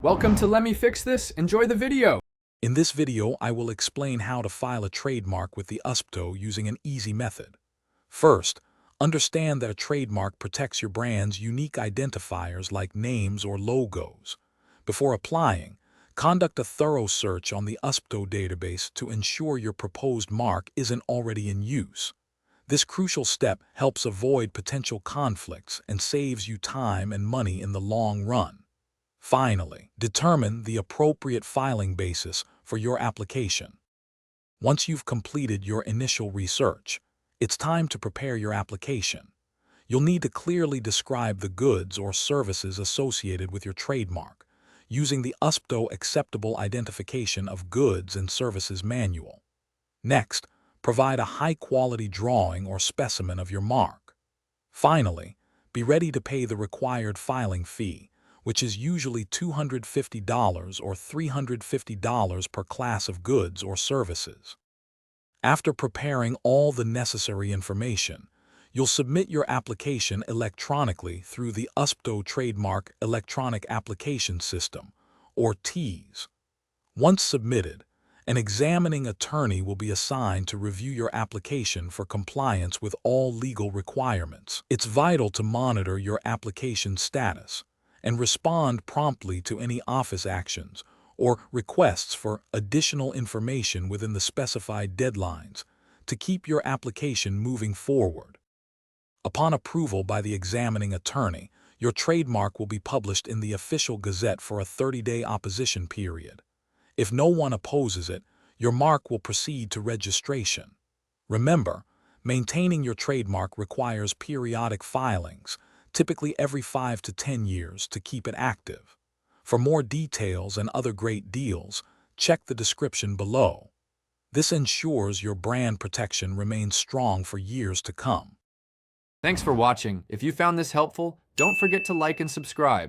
Welcome to Let Me Fix This. Enjoy the video. In this video, I will explain how to file a trademark with the USPTO using an easy method. First, understand that a trademark protects your brand's unique identifiers like names or logos. Before applying, conduct a thorough search on the USPTO database to ensure your proposed mark isn't already in use. This crucial step helps avoid potential conflicts and saves you time and money in the long run. Finally, determine the appropriate filing basis for your application. Once you've completed your initial research, it's time to prepare your application. You'll need to clearly describe the goods or services associated with your trademark, using the USPTO Acceptable Identification of Goods and Services Manual. Next, provide a high-quality drawing or specimen of your mark. Finally, be ready to pay the required filing fee, which is usually $250 or $350 per class of goods or services. After preparing all the necessary information, you'll submit your application electronically through the USPTO Trademark Electronic Application System, or TEAS. Once submitted, an examining attorney will be assigned to review your application for compliance with all legal requirements. It's vital to monitor your application status and respond promptly to any office actions or requests for additional information within the specified deadlines to keep your application moving forward. Upon approval by the examining attorney, your trademark will be published in the official gazette for a 30-day opposition period. If no one opposes it, your mark will proceed to registration. Remember, maintaining your trademark requires periodic filings, typically every 5 to 10 years, to keep it active. For more details and other great deals, check the description below. This ensures your brand protection remains strong for years to come. Thanks for watching. If you found this helpful, don't forget to like and subscribe.